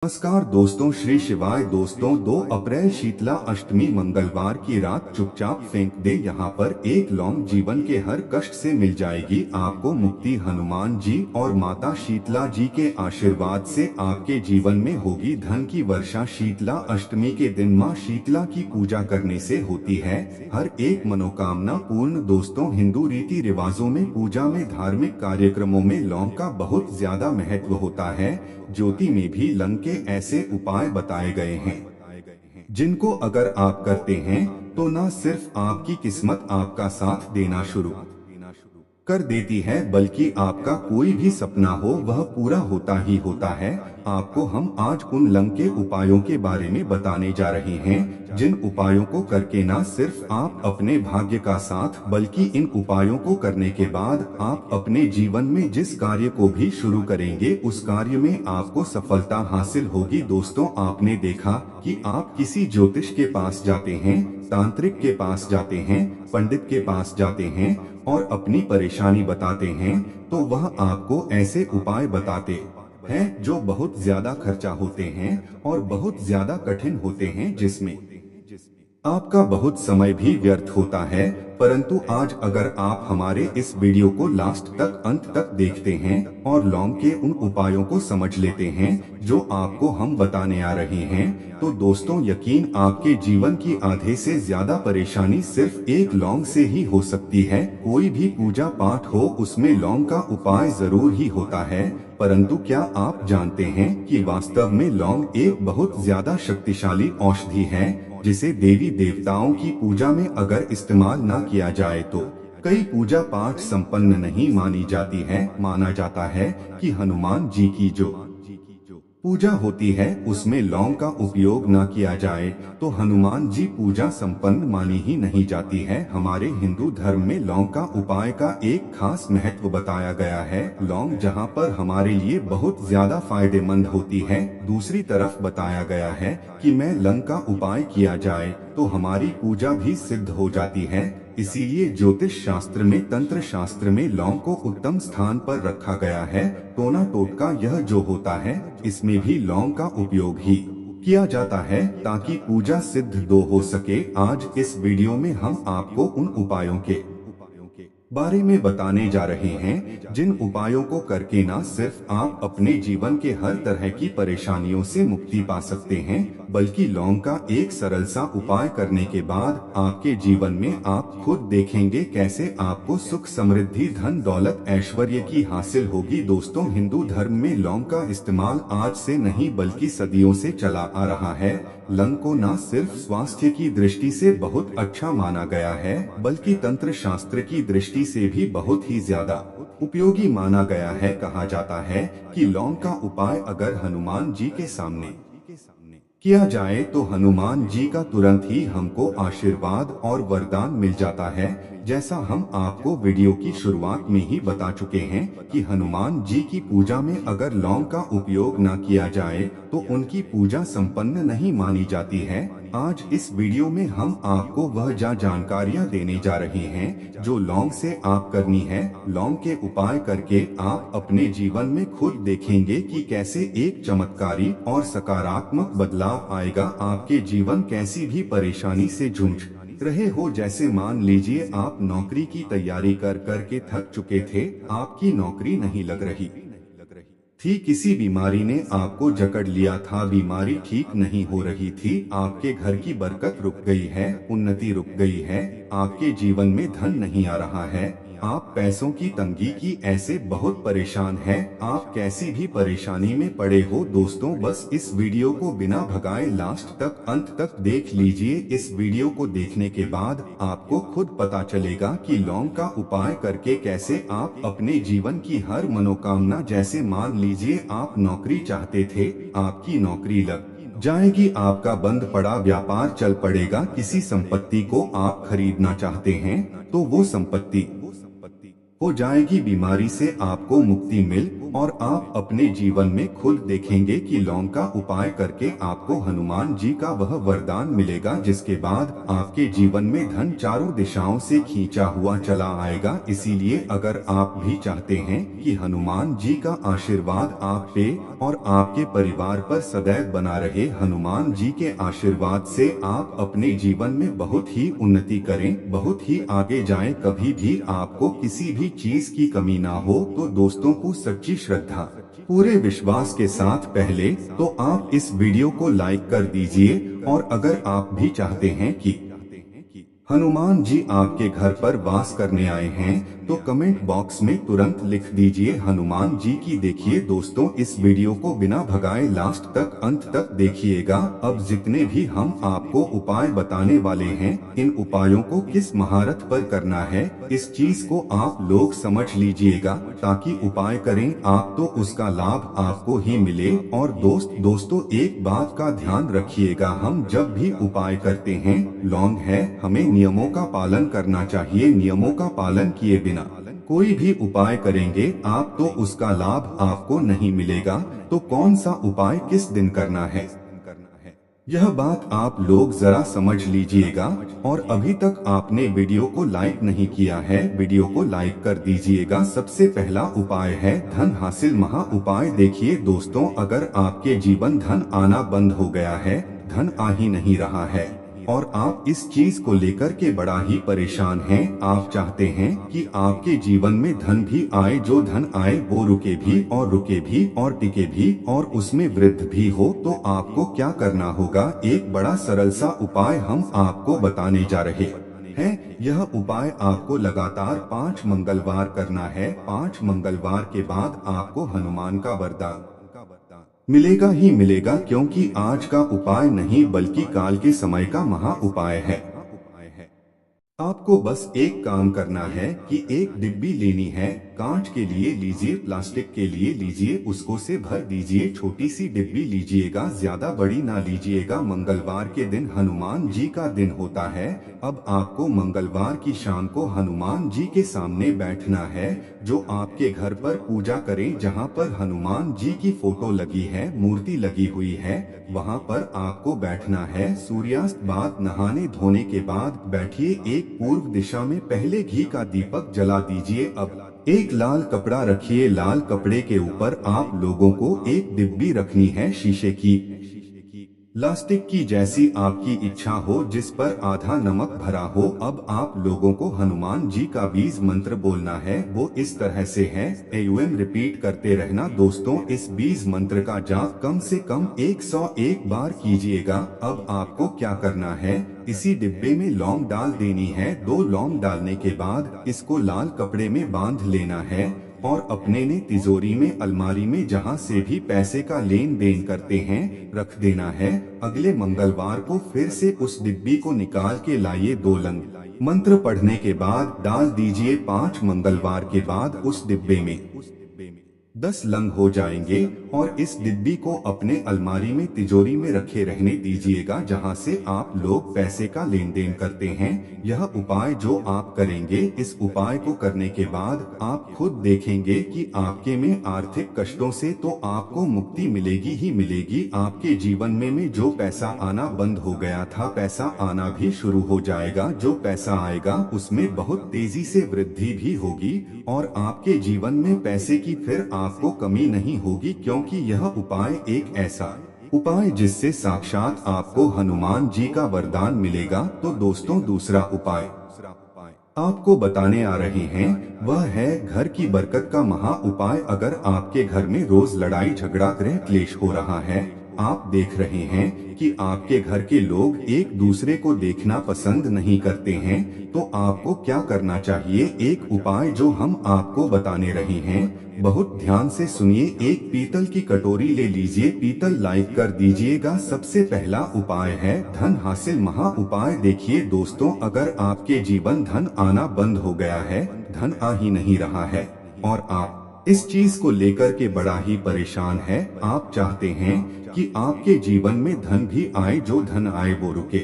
नमस्कार दोस्तों, श्री शिवाय दोस्तों। 2 अप्रैल शीतला अष्टमी मंगलवार की रात चुपचाप फेंक दे यहाँ पर एक लौंग, जीवन के हर कष्ट से मिल जाएगी आपको मुक्ति। हनुमान जी और माता शीतला जी के आशीर्वाद से आपके जीवन में होगी धन की वर्षा। शीतला अष्टमी के दिन माँ शीतला की पूजा करने से होती है हर एक मनोकामना पूर्ण। दोस्तों, हिंदू रीति रिवाजों में पूजा में धार्मिक कार्यक्रमों में लौंग का बहुत ज्यादा महत्व होता है। ज्योति में भी लौंग के ऐसे उपाय बताए गए हैं जिनको अगर आप करते हैं तो न सिर्फ आपकी किस्मत आपका साथ देना शुरू कर देती है, बल्कि आपका कोई भी सपना हो वह पूरा होता ही होता है। आपको हम आज उन लौंग के उपायों के बारे में बताने जा रहे हैं जिन उपायों को करके न सिर्फ आप अपने भाग्य का साथ, बल्कि इन उपायों को करने के बाद आप अपने जीवन में जिस कार्य को भी शुरू करेंगे उस कार्य में आपको सफलता हासिल होगी। दोस्तों, आपने देखा कि आप किसी ज्योतिष के पास जाते हैं, तांत्रिक के पास जाते हैं, पंडित के पास जाते हैं और अपनी परेशानी बताते हैं तो वह आपको ऐसे उपाय बताते हैं जो बहुत ज्यादा खर्चा होते हैं और बहुत ज्यादा कठिन होते हैं, जिसमें आपका बहुत समय भी व्यर्थ होता है। परंतु आज अगर आप हमारे इस वीडियो को लास्ट तक अंत तक देखते हैं और लौंग के उन उपायों को समझ लेते हैं जो आपको हम बताने आ रहे हैं, तो दोस्तों यकीन आपके जीवन की आधे से ज्यादा परेशानी सिर्फ एक लौंग से ही हो सकती है। कोई भी पूजा पाठ हो उसमें लौंग का उपाय जरूर ही होता है, परंतु क्या आप जानते हैं कि वास्तव में लौंग एक बहुत ज्यादा शक्तिशाली औषधि है जिसे देवी देवताओं की पूजा में अगर इस्तेमाल न किया जाए तो कई पूजा पाठ संपन्न नहीं मानी जाती है। माना जाता है कि हनुमान जी की जो पूजा होती है उसमें लौंग का उपयोग न किया जाए तो हनुमान जी पूजा संपन्न मानी ही नहीं जाती है। हमारे हिंदू धर्म में लौंग का उपाय का एक खास महत्व बताया गया है। लौंग जहां पर हमारे लिए बहुत ज्यादा फायदेमंद होती है, दूसरी तरफ बताया गया है कि मैं लौंग का उपाय किया जाए तो हमारी पूजा भी सिद्ध हो जाती है। इसीलिए ज्योतिष शास्त्र में, तंत्र शास्त्र में लौंग को उत्तम स्थान पर रखा गया है। टोना टोटका यह जो होता है इसमें भी लौंग का उपयोग ही किया जाता है ताकि पूजा सिद्ध दो हो सके। आज इस वीडियो में हम आपको उन उपायों के बारे में बताने जा रहे हैं जिन उपायों को करके न सिर्फ आप अपने जीवन के हर तरह की परेशानियों से मुक्ति पा सकते हैं, बल्कि लौंग का एक सरल सा उपाय करने के बाद आपके जीवन में आप खुद देखेंगे कैसे आपको सुख, समृद्धि, धन, दौलत, ऐश्वर्य की हासिल होगी। दोस्तों, हिंदू धर्म में लौंग का इस्तेमाल आज से नहीं बल्कि सदियों से चला आ रहा है। लौंग को न सिर्फ स्वास्थ्य की दृष्टि से बहुत अच्छा माना गया है, बल्कि तंत्र शास्त्र की दृष्टि से भी बहुत ही ज्यादा उपयोगी माना गया है। कहा जाता है कि लौंग का उपाय अगर हनुमान जी के सामने किया जाए तो हनुमान जी का तुरंत ही हमको आशीर्वाद और वरदान मिल जाता है। जैसा हम आपको वीडियो की शुरुआत में ही बता चुके हैं कि हनुमान जी की पूजा में अगर लौंग का उपयोग न किया जाए तो उनकी पूजा संपन्न नहीं मानी जाती है। आज इस वीडियो में हम आपको वह जानकारियां देने जा रहे हैं जो लौंग से आप करनी है। लौंग के उपाय करके आप अपने जीवन में खुद देखेंगे कि कैसे एक चमत्कारी और सकारात्मक बदलाव आएगा। आपके जीवन कैसी भी परेशानी से जूझ रहे हो, जैसे मान लीजिए आप नौकरी की तैयारी कर करके थक चुके थे, आपकी नौकरी नहीं लग रही थी, किसी बीमारी ने आपको जकड़ लिया था, बीमारी ठीक नहीं हो रही थी, आपके घर की बरकत रुक गई है, उन्नति रुक गई है, आपके जीवन में धन नहीं आ रहा है, आप पैसों की तंगी की ऐसे बहुत परेशान हैं, आप कैसी भी परेशानी में पड़े हो। दोस्तों, बस इस वीडियो को बिना भगाए लास्ट तक, अंत तक देख लीजिए। इस वीडियो को देखने के बाद आपको खुद पता चलेगा कि लौंग का उपाय करके कैसे आप अपने जीवन की हर मनोकामना, जैसे मान लीजिए आप नौकरी चाहते थे, आपकी नौकरी लग जाएगी, आपका बंद पड़ा व्यापार चल पड़ेगा, किसी संपत्ति को आप खरीदना चाहते हैं तो वो संपत्ति हो जाएगी, बीमारी से आपको मुक्ति मिल और आप अपने जीवन में खुद देखेंगे कि लौंग का उपाय करके आपको हनुमान जी का वह वरदान मिलेगा जिसके बाद आपके जीवन में धन चारों दिशाओं से खींचा हुआ चला आएगा। इसीलिए अगर आप भी चाहते हैं कि हनुमान जी का आशीर्वाद आप पे और आपके परिवार पर सदैव बना रहे, हनुमान जी के आशीर्वाद से आप अपने जीवन में बहुत ही उन्नति करें, बहुत ही आगे जाएं, कभी भी आपको किसी भी चीज की कमी ना हो, तो दोस्तों को सच्ची श्रद्धा पूरे विश्वास के साथ पहले तो आप इस वीडियो को लाइक कर दीजिए और अगर आप भी चाहते हैं कि हनुमान जी आपके घर पर वास करने आए हैं तो कमेंट बॉक्स में तुरंत लिख दीजिए हनुमान जी की। देखिए दोस्तों, इस वीडियो को बिना भगाए लास्ट तक अंत तक देखिएगा। अब जितने भी हम आपको उपाय बताने वाले हैं, इन उपायों को किस महारथ पर करना है, इस चीज को आप लोग समझ लीजिएगा ताकि उपाय करें आप तो उसका लाभ आपको ही मिले। और दोस्तों एक बात का ध्यान रखिएगा, हम जब भी उपाय करते हैं, लौंग है, हमें नियमों का पालन करना चाहिए। नियमों का पालन किए बिना कोई भी उपाय करेंगे आप तो उसका लाभ आपको नहीं मिलेगा। तो कौन सा उपाय किस दिन करना है, यह बात आप लोग जरा समझ लीजिएगा। और अभी तक आपने वीडियो को लाइक नहीं किया है, वीडियो को लाइक कर दीजिएगा। सबसे पहला उपाय है धन हासिल महा उपाय। देखिए दोस्तों, अगर आपके जीवन धन आना बंद हो गया है, धन आ ही नहीं रहा है और आप इस चीज को लेकर के बड़ा ही परेशान हैं, आप चाहते हैं कि आपके जीवन में धन भी आए, जो धन आए वो रुके भी और टिके भी और उसमें वृद्धि भी हो, तो आपको क्या करना होगा, एक बड़ा सरल सा उपाय हम आपको बताने जा रहे हैं। यह उपाय आपको लगातार 5 मंगलवार करना है। 5 मंगलवार के बाद आपको हनुमान का वरदान मिलेगा ही मिलेगा, क्योंकि आज का उपाय नहीं बल्कि काल के समय का महा उपाय है। आपको बस एक काम करना है कि एक डिब्बी लेनी है, कांच के लिए लीजिए, प्लास्टिक के लिए लीजिए, उसको से भर दीजिए। छोटी सी डिब्बी लीजिएगा, ज्यादा बड़ी ना लीजिएगा। मंगलवार के दिन हनुमान जी का दिन होता है। अब आपको मंगलवार की शाम को हनुमान जी के सामने बैठना है, जो आपके घर पर पूजा करें, जहाँ पर हनुमान जी की फोटो लगी है, मूर्ति लगी हुई है, वहाँ पर आपको बैठना है। सूर्यास्त बाद नहाने धोने के बाद बैठिए। एक पूर्व दिशा में पहले घी का दीपक जला दीजिए। अब एक लाल कपड़ा रखिए, लाल कपड़े के ऊपर आप लोगों को एक डिब्बी रखनी है, शीशे की, प्लास्टिक की, जैसी आपकी इच्छा हो, जिस पर आधा नमक भरा हो। अब आप लोगों को हनुमान जी का बीज मंत्र बोलना है, वो इस तरह से है, एवं रिपीट करते रहना। दोस्तों, इस बीज मंत्र का जाप कम से कम 101 बार कीजिएगा। अब आपको क्या करना है, इसी डिब्बे में लौंग डाल देनी है। 2 लौंग डालने के बाद इसको लाल कपड़े में बांध लेना है और अपने ने तिजोरी में, अलमारी में, जहाँ से भी पैसे का लेन देन करते हैं, रख देना है। अगले मंगलवार को फिर से उस डिब्बी को निकाल के लाइए। 2 लंग मंत्र पढ़ने के बाद डाल दीजिए। 5 मंगलवार के बाद उस डिब्बे में 10 लंग हो जाएंगे और इस डिब्बी को अपने अलमारी में, तिजोरी में रखे रहने दीजिएगा, जहां से आप लोग पैसे का लेन देन करते हैं। यह उपाय जो आप करेंगे, इस उपाय को करने के बाद आप खुद देखेंगे कि आपके में आर्थिक कष्टों से तो आपको मुक्ति मिलेगी ही मिलेगी। आपके जीवन में जो पैसा आना बंद हो गया था, पैसा आना भी शुरू हो जाएगा। जो पैसा आएगा उसमें बहुत तेजी से वृद्धि भी होगी और आपके जीवन में पैसे की फिर आपको कमी नहीं होगी, क्योंकि यह उपाय एक ऐसा उपाय जिससे साक्षात आपको हनुमान जी का वरदान मिलेगा। तो दोस्तों, दूसरा उपाय आपको बताने आ रहे हैं, वह है घर की बरकत का महा उपाय। अगर आपके घर में रोज लड़ाई झगड़ा गृह क्लेश हो रहा है, आप देख रहे हैं कि आपके घर के लोग एक दूसरे को देखना पसंद नहीं करते हैं, तो आपको क्या करना चाहिए, एक उपाय जो हम आपको बताने रहे हैं, बहुत ध्यान से सुनिए। एक पीतल की कटोरी ले लीजिए, पीतल लाइक कर दीजिएगा। सबसे पहला उपाय है धन हासिल महा उपाय। देखिए दोस्तों, अगर आपके जीवन धन आना बंद हो गया है, धन आ ही नहीं रहा है और आप इस चीज को लेकर के बड़ा ही परेशान है, आप चाहते हैं कि आपके जीवन में धन भी आए, जो धन आए वो रुके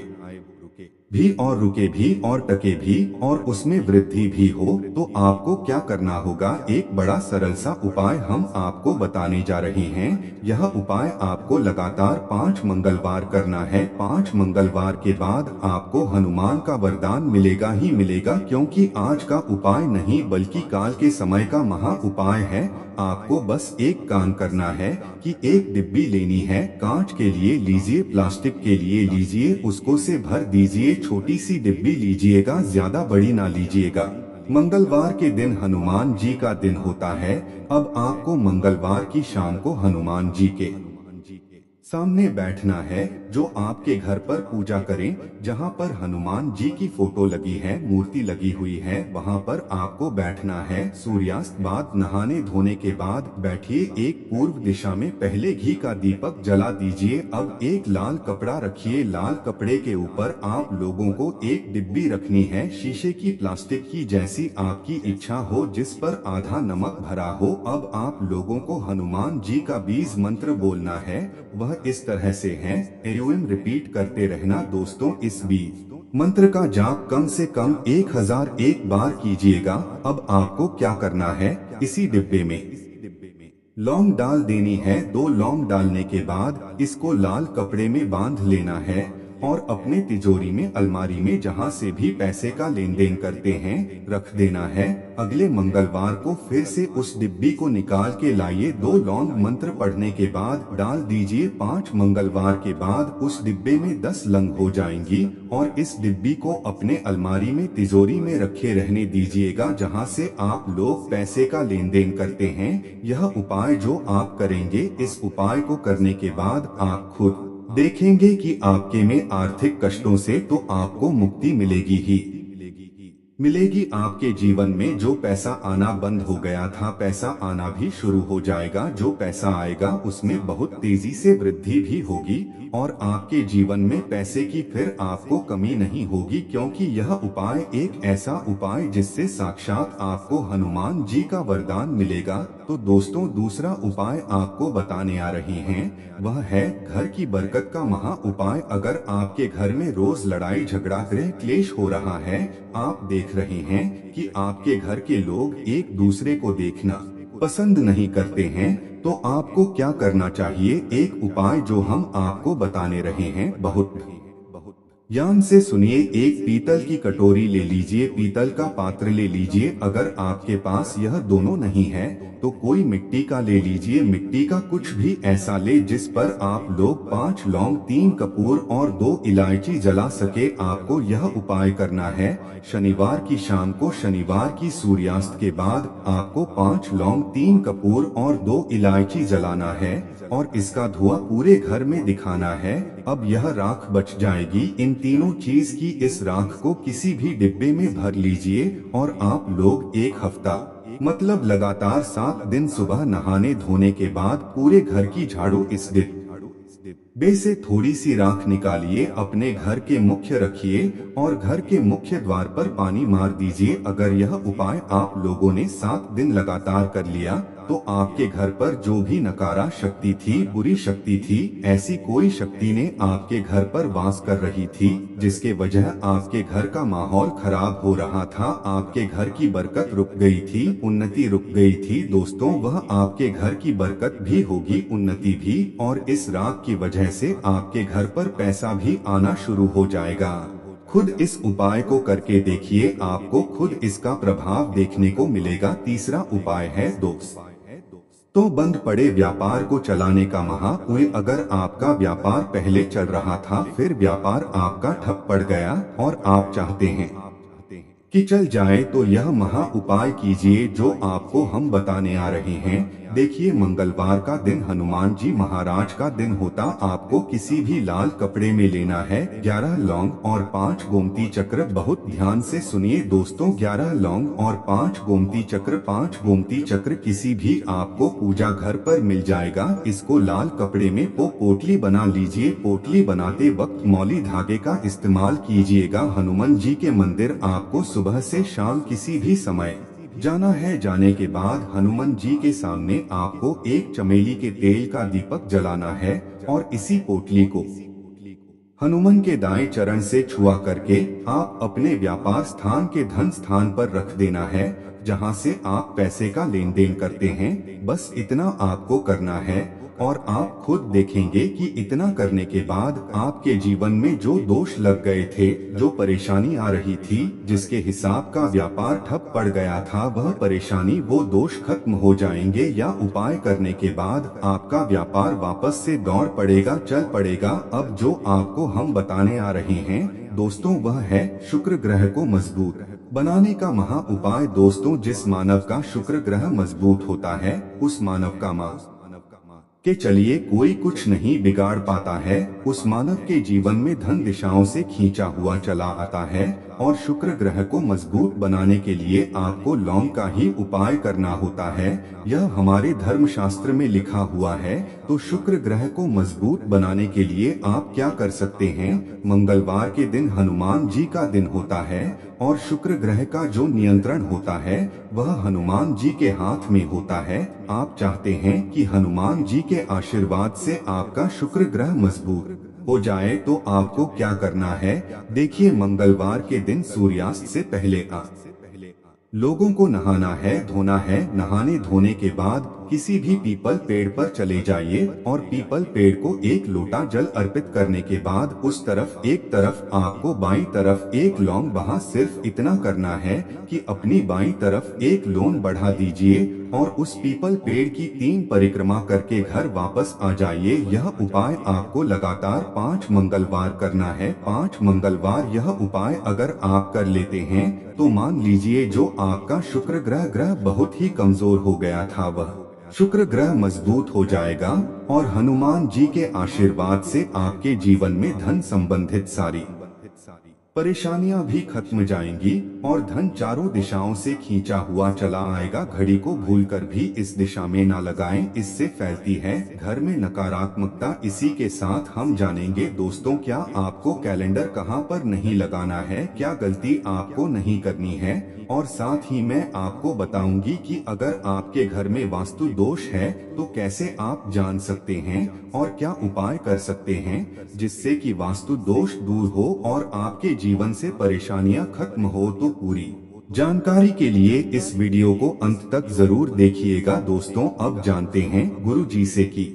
भी और रुके भी और टके भी और उसमें वृद्धि भी हो, तो आपको क्या करना होगा। एक बड़ा सरल सा उपाय हम आपको बताने जा रहे हैं। यह उपाय आपको लगातार 5 मंगलवार करना है। 5 मंगलवार के बाद आपको हनुमान का वरदान मिलेगा ही मिलेगा, क्योंकि आज का उपाय नहीं बल्कि काल के समय का महा उपाय है। आपको बस एक काम करना है कि एक डिब्बी लेनी है, कांच के लिए लीजिए, प्लास्टिक के लिए लीजिए, उसको से भर दीजिए। छोटी सी डिब्बी लीजिएगा, ज्यादा बड़ी ना लीजिएगा। मंगलवार के दिन हनुमान जी का दिन होता है। अब आपको मंगलवार की शाम को हनुमान जी के सामने बैठना है, जो आपके घर पर पूजा करें, जहां पर हनुमान जी की फोटो लगी है, मूर्ति लगी हुई है, वहां पर आपको बैठना है। सूर्यास्त बाद नहाने धोने के बाद बैठिए। एक पूर्व दिशा में पहले घी का दीपक जला दीजिए। अब एक लाल कपड़ा रखिए। लाल कपड़े के ऊपर आप लोगों को एक डिब्बी रखनी है, शीशे की, प्लास्टिक की, जैसी आपकी इच्छा हो, जिस पर आधा नमक भरा हो। अब आप लोगों को हनुमान जी का बीज मंत्र बोलना है। वह इस तरह से है, एवं रिपीट करते रहना दोस्तों। इस बीज मंत्र का जाप कम से कम 1001 बार कीजिएगा। अब आपको क्या करना है, इसी डिब्बे में लौंग डाल देनी है। 2 लौंग डालने के बाद इसको लाल कपड़े में बांध लेना है और अपने तिजोरी में, अलमारी में, जहां से भी पैसे का लेन देन करते हैं, रख देना है। अगले मंगलवार को फिर से उस डिब्बी को निकाल के लाइए। 2 लौंग मंत्र पढ़ने के बाद डाल दीजिए। 5 मंगलवार के बाद उस डिब्बे में 10 लंग हो जाएंगी और इस डिब्बी को अपने अलमारी में, तिजोरी में रखे रहने दीजिएगा, जहां से आप लोग पैसे का लेन देन करते हैं। यह उपाय जो आप करेंगे, इस उपाय को करने के बाद आप खुद देखेंगे कि आपके में आर्थिक कष्टों से तो आपको मुक्ति मिलेगी ही मिलेगी। आपके जीवन में जो पैसा आना बंद हो गया था, पैसा आना भी शुरू हो जाएगा। जो पैसा आएगा उसमें बहुत तेजी से वृद्धि भी होगी और आपके जीवन में पैसे की फिर आपको कमी नहीं होगी, क्योंकि यह उपाय एक ऐसा उपाय जिससे साक्षात आपको हनुमान जी का वरदान मिलेगा। तो दोस्तों, दूसरा उपाय आपको बताने आ रहे हैं, वह है घर की बरकत का महा उपाय। अगर आपके घर में रोज लड़ाई झगड़ा, गृह क्लेश हो रहा है, आप देख रहे हैं कि आपके घर के लोग एक दूसरे को देखना पसंद नहीं करते हैं, तो आपको क्या करना चाहिए। एक उपाय जो हम आपको बताने रहे हैं, बहुत ध्यान से सुनिए। एक पीतल की कटोरी ले लीजिए, पीतल का पात्र ले लीजिए। अगर आपके पास यह दोनों नहीं है तो कोई मिट्टी का ले लीजिए। मिट्टी का कुछ भी ऐसा ले जिस पर आप लोग 5 लौंग, 3 कपूर और 2 इलायची जला सके। आपको यह उपाय करना है शनिवार की शाम को, शनिवार की सूर्यास्त के बाद आपको 5 लौंग, 3 कपूर और 2 इलायची जलाना है और इसका धुआं पूरे घर में दिखाना है। अब यह राख बच जाएगी। इन तीनों चीज की इस राख को किसी भी डिब्बे में भर लीजिए और आप लोग एक हफ्ता, मतलब लगातार 7 दिन, सुबह नहाने धोने के बाद पूरे घर की झाड़ू इस डिब्बे से थोड़ी सी राख निकालिए, अपने घर के मुख्य रखिए और घर के मुख्य द्वार पर पानी मार दीजिए। अगर यह उपाय आप लोगों ने 7 दिन लगातार कर लिया तो आपके घर पर जो भी नकारा शक्ति थी, बुरी शक्ति थी, ऐसी कोई शक्ति ने आपके घर पर वास कर रही थी, जिसके वजह आपके घर का माहौल खराब हो रहा था, आपके घर की बरकत रुक गई थी, उन्नति रुक गई थी, दोस्तों वह आपके घर की बरकत भी होगी, उन्नति भी, और इस राग की वजह से आपके घर पर पैसा भी आना शुरू हो जाएगा। खुद इस उपाय को करके देखिए, आपको खुद इसका प्रभाव देखने को मिलेगा। तीसरा उपाय है दोस्त तो बंद पड़े व्यापार को चलाने का महा उपाय। अगर आपका व्यापार पहले चल रहा था, फिर व्यापार आपका ठप पड़ गया और आप चाहते हैं कि चल जाए, तो यह महा उपाय कीजिए जो आपको हम बताने आ रहे हैं। देखिए, मंगलवार का दिन हनुमान जी महाराज का दिन होता। आपको किसी भी लाल कपड़े में लेना है 11 लौंग और 5 गोमती चक्र। बहुत ध्यान से सुनिए दोस्तों, 11 लौंग और 5 गोमती चक्र। 5 गोमती चक्र किसी भी आपको पूजा घर पर मिल जाएगा। इसको लाल कपड़े में पोटली बना लीजिए। पोटली बनाते वक्त मौली धागे का इस्तेमाल कीजिएगा। हनुमान जी के मंदिर आपको सुबह से शाम किसी भी समय जाना है। जाने के बाद हनुमान जी के सामने आपको एक चमेली के तेल का दीपक जलाना है और इसी पोटली को हनुमान के दाएं चरण से छुआ करके आप अपने व्यापार स्थान के धन स्थान पर रख देना है, जहां से आप पैसे का लेन देन करते हैं। बस इतना आपको करना है और आप खुद देखेंगे कि इतना करने के बाद आपके जीवन में जो दोष लग गए थे, जो परेशानी आ रही थी, जिसके हिसाब का व्यापार ठप पड़ गया था, वह परेशानी वो दोष खत्म हो जाएंगे या उपाय करने के बाद आपका व्यापार वापस से दौड़ पड़ेगा, चल पड़ेगा। अब जो आपको हम बताने आ रहे हैं दोस्तों, वह है शुक्र ग्रह को मजबूत बनाने का महा उपाय। दोस्तों, जिस मानव का शुक्र ग्रह मजबूत होता है उस मानव का के चलिए कोई कुछ नहीं बिगाड़ पाता है। उस मानव के जीवन में धन दिशाओं से खींचा हुआ चला आता है और शुक्र ग्रह को मजबूत बनाने के लिए आपको लौंग का ही उपाय करना होता है। यह हमारे धर्मशास्त्र में लिखा हुआ है। तो शुक्र ग्रह को मजबूत बनाने के लिए आप क्या कर सकते हैं? मंगलवार के दिन हनुमान जी का दिन होता है और शुक्र ग्रह का जो नियंत्रण होता है वह हनुमान जी के हाथ में होता है। आप चाहते हैं कि हनुमान जी के आशीर्वाद से आपका शुक्र ग्रह मजबूत हो जाए तो आपको क्या करना है? देखिए, मंगलवार के दिन सूर्यास्त से पहले लोगों को नहाना है, धोना है। नहाने धोने के बाद किसी भी पीपल पेड़ पर चले जाइए और पीपल पेड़ को एक लोटा जल अर्पित करने के बाद उस तरफ एक तरफ आपको बाईं तरफ एक लौंग, वहाँ सिर्फ इतना करना है कि अपनी बाईं तरफ एक लौंग बढ़ा दीजिए और उस पीपल पेड़ की 3 परिक्रमा करके घर वापस आ जाइए। यह उपाय आपको लगातार 5 मंगलवार करना है। 5 मंगलवार यह उपाय अगर आप कर लेते हैं तो मान लीजिए जो आपका शुक्र ग्रह बहुत ही कमजोर हो गया था वह शुक्र ग्रह मजबूत हो जाएगा और हनुमान जी के आशीर्वाद से आपके जीवन में धन संबंधित सारी परेशानियां भी खत्म जाएंगी और धन चारों दिशाओं से खींचा हुआ चला आएगा। घड़ी को भूलकर भी इस दिशा में ना लगाएं, इससे फैलती है घर में नकारात्मकता। इसी के साथ हम जानेंगे दोस्तों, क्या आपको कैलेंडर कहां पर नहीं लगाना है, क्या गलती आपको नहीं करनी है, और साथ ही मैं आपको बताऊंगी कि अगर आपके घर में वास्तु दोष है तो कैसे आप जान सकते हैं और क्या उपाय कर सकते हैं जिससे कि वास्तु दोष दूर हो और आपके जीवन से परेशानियां खत्म हो। तो पूरी जानकारी के लिए इस वीडियो को अंत तक जरूर देखिएगा। दोस्तों, अब जानते हैं गुरु जी से कि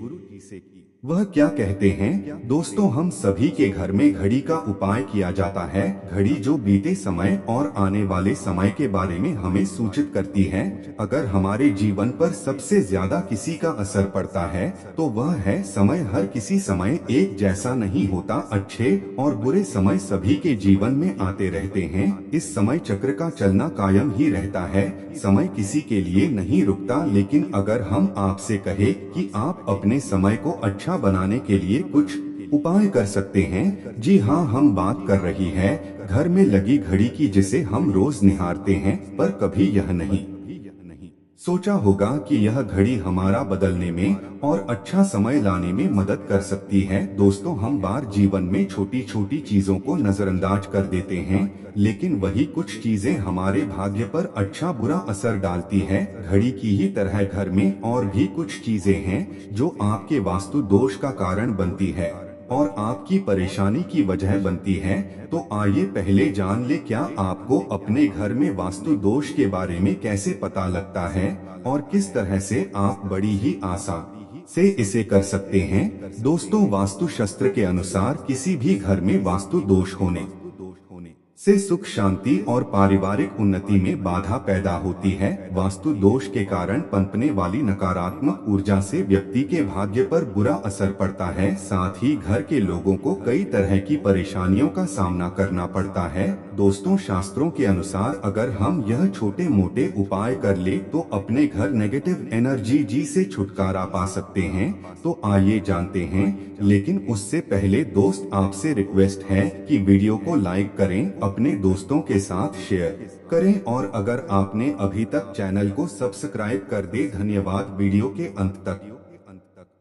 वह क्या कहते हैं। दोस्तों, हम सभी के घर में घड़ी का उपाय किया जाता है। घड़ी जो बीते समय और आने वाले समय के बारे में हमें सूचित करती है। अगर हमारे जीवन पर सबसे ज्यादा किसी का असर पड़ता है तो वह है समय। हर किसी समय एक जैसा नहीं होता। अच्छे और बुरे समय सभी के जीवन में आते रहते हैं। इस समय चक्र का चलना कायम ही रहता है। समय किसी के लिए नहीं रुकता। लेकिन अगर हम आपसे कहे कि आप अपने समय को अच्छा बनाने के लिए कुछ उपाय कर सकते हैं, जी हाँ, हम बात कर रही है घर में लगी घड़ी की, जिसे हम रोज निहारते हैं, पर कभी यह नहीं सोचा होगा कि यह घड़ी हमारा बदलने में और अच्छा समय लाने में मदद कर सकती है। दोस्तों, हम बार जीवन में छोटी छोटी चीजों को नजरअंदाज कर देते हैं, लेकिन वही कुछ चीजें हमारे भाग्य पर अच्छा बुरा असर डालती है। घड़ी की ही तरह घर में और भी कुछ चीजें हैं जो आपके वास्तु दोष का कारण बनती है और आपकी परेशानी की वजह बनती है। तो आइए पहले जान ले, क्या आपको अपने घर में वास्तु दोष के बारे में कैसे पता लगता है और किस तरह से आप बड़ी ही आसानी से इसे कर सकते हैं। दोस्तों, वास्तु शास्त्र के अनुसार किसी भी घर में वास्तु दोष होने से सुख शांति और पारिवारिक उन्नति में बाधा पैदा होती है। वास्तु दोष के कारण पनपने वाली नकारात्मक ऊर्जा से व्यक्ति के भाग्य पर बुरा असर पड़ता है। साथ ही घर के लोगों को कई तरह की परेशानियों का सामना करना पड़ता है। दोस्तों, शास्त्रों के अनुसार अगर हम यह छोटे मोटे उपाय कर ले तो अपने घर नेगेटिव एनर्जी जी से छुटकारा पा सकते हैं। तो आइए जानते हैं, लेकिन उससे पहले दोस्त, आपसे रिक्वेस्ट है कि वीडियो को लाइक करें, अपने दोस्तों के साथ शेयर करें और अगर आपने अभी तक चैनल को सब्सक्राइब कर दे। धन्यवाद वीडियो के अंत तक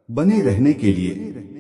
बने रहने के लिए।